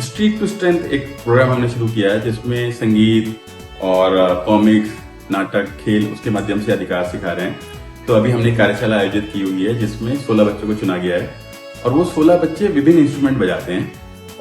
Street to strength एक programme हमने शुरू किया है जिसमें संगीत और कॉमिक्स, नाटक, खेल उसके माध्यम से अधिकार सिखा रहे हैं। तो अभी हमने कार्यशाला आयोजित की हुई है जिसमें 16 बच्चों को चुना गया है और वो 16 बच्चे विभिन्न इंस्ट्रूमेंट बजाते हैं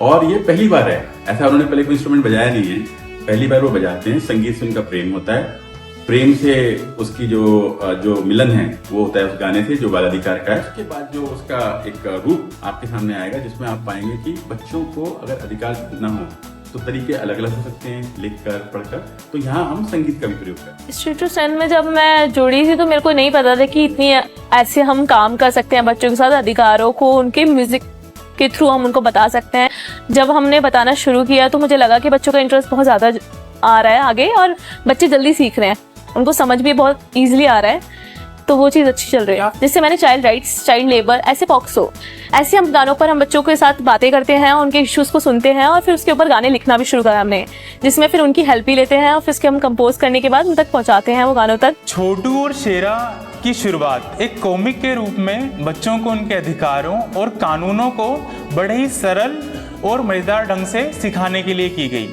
और ये पहली बार है, ऐसा उन्होंने पहले कोई इंस्ट्रूमेंट बजाया नहीं है, पहली बार वो बजाते हैं। संगीत से उनका प्रेम होता है, प्रेम से उसकी जो मिलन है वो होता है उस गाने से जो बाल अधिकार का है। उसके बाद जो उसका एक रूप आपके सामने आएगा जिसमें आप पाएंगे कि बच्चों को अगर अधिकार ना हो तो तरीके अलग अलग हो सकते हैं, लिखकर, पढ़कर। तो यहाँ हम संगीत का भी प्रयोग करते हैं। स्ट्रीट टू स्ट्रेंथ में जब मैं जुड़ी थी तो मेरे को नहीं पता था कि इतनी ऐसे हम काम कर सकते हैं बच्चों के साथ, अधिकारों को उनके म्यूजिक के थ्रू हम उनको बता सकते हैं। जब हमने बताना शुरू किया तो मुझे लगा कि बच्चों का इंटरेस्ट बहुत ज़्यादा आ रहा है आगे और बच्चे जल्दी सीख रहे हैं, उनको समझ भी बहुत ईजिली आ रहा है। तो वो चीज़ अच्छी चल रही है। जिससे मैंने चाइल्ड राइट्स, चाइल्ड लेबर, ऐसे पॉक्सो, ऐसे हम गानों पर हम बच्चों के साथ बातें करते हैं, उनके इश्यूज़ को सुनते हैं और फिर उसके ऊपर गाने लिखना भी शुरू करा हमने, जिसमें फिर उनकी हेल्प भी लेते हैं और फिर उसके हम कंपोज करने के बाद उन तक पहुँचाते हैं वो गानों तक। छोटू और शेरा की शुरुआत एक कॉमिक के रूप में बच्चों को उनके अधिकारों और कानूनों को बड़े ही सरल और मज़ेदार ढंग से सिखाने के लिए की गई।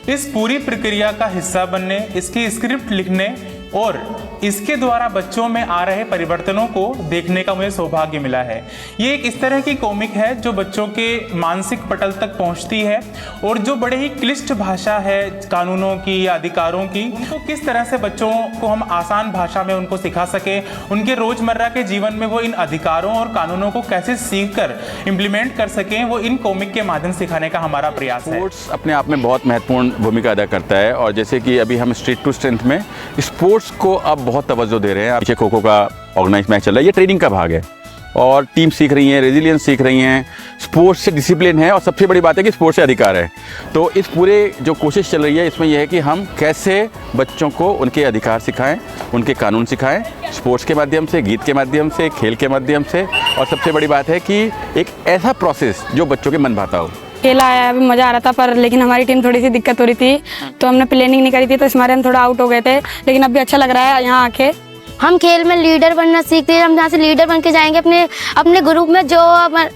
इस पूरी प्रक्रिया का हिस्सा बनने, इसकी स्क्रिप्ट लिखने और इसके द्वारा बच्चों में आ रहे परिवर्तनों को देखने का मुझे सौभाग्य मिला है। ये एक इस तरह की कॉमिक है जो बच्चों के मानसिक पटल तक पहुंचती है और जो बड़े ही क्लिष्ट भाषा है कानूनों की या अधिकारों की, तो किस तरह से बच्चों को हम आसान भाषा में उनको सिखा सकें, उनके रोज़मर्रा के जीवन में वो इन अधिकारों और कानूनों को कैसे सीख कर इम्प्लीमेंट कर सकें, वो इन कॉमिक के माध्यम से सिखाने का हमारा प्रयास है। स्पोर्ट्स अपने आप में बहुत महत्वपूर्ण भूमिका अदा करता है और जैसे कि अभी हम स्ट्रीट टू स्ट्रेंथ में स्पोर्ट्स को अब बहुत तवज्जो दे रहे हैं। पीछे खो खो का ऑर्गेनाइज मैच चल रहा है, ये ट्रेनिंग का भाग है और टीम सीख रही हैं, रेजिलियंस सीख रही हैं, स्पोर्ट्स से डिसिप्लिन है और सबसे बड़ी बात है कि स्पोर्ट्स से अधिकार है। तो इस पूरे जो कोशिश चल रही है इसमें यह है कि हम कैसे बच्चों को उनके अधिकार सिखाएं, उनके कानून सिखाएं, स्पोर्ट्स के माध्यम से, गीत के माध्यम से, खेल के माध्यम से, और सबसे बड़ी बात है कि एक ऐसा प्रोसेस जो बच्चों के मन भाता हो। खेला है, अभी मज़ा आ रहा था पर लेकिन हमारी टीम थोड़ी सी दिक्कत हो रही थी तो हमने प्लानिंग नहीं करी थी तो इस मारे हम थोड़ा आउट हो गए थे, लेकिन अभी अच्छा लग रहा है यहाँ आके। हम खेल में लीडर बनना सीखते हैं, हम जहाँ से लीडर बन के जाएंगे अपने ग्रुप में जो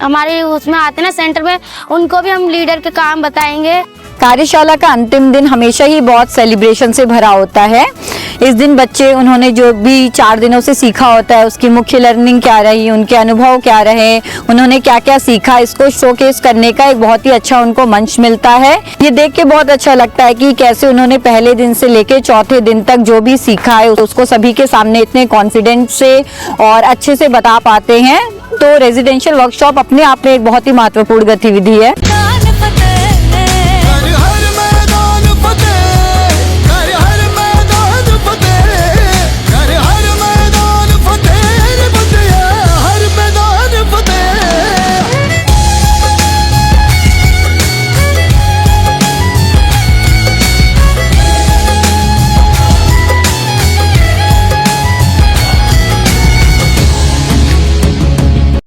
हमारे उसमें आते हैं ना सेंटर में, उनको भी हम लीडर के काम बताएंगे। कार्यशाला का अंतिम दिन हमेशा ही बहुत सेलिब्रेशन से भरा होता है। इस दिन बच्चे उन्होंने जो भी 4 दिनों से सीखा होता है उसकी मुख्य लर्निंग क्या रही, उनके अनुभव क्या रहे, उन्होंने क्या क्या सीखा, इसको शोकेस करने का एक बहुत ही अच्छा उनको मंच मिलता है। ये देख के बहुत अच्छा लगता है कि कैसे उन्होंने पहले दिन से लेके चौथे दिन तक जो भी सीखा है उसको सभी के सामने इतने कॉन्फिडेंस से और अच्छे से बता पाते हैं। तो रेजिडेंशियल वर्कशॉप अपने आप में एक बहुत ही महत्वपूर्ण गतिविधि है।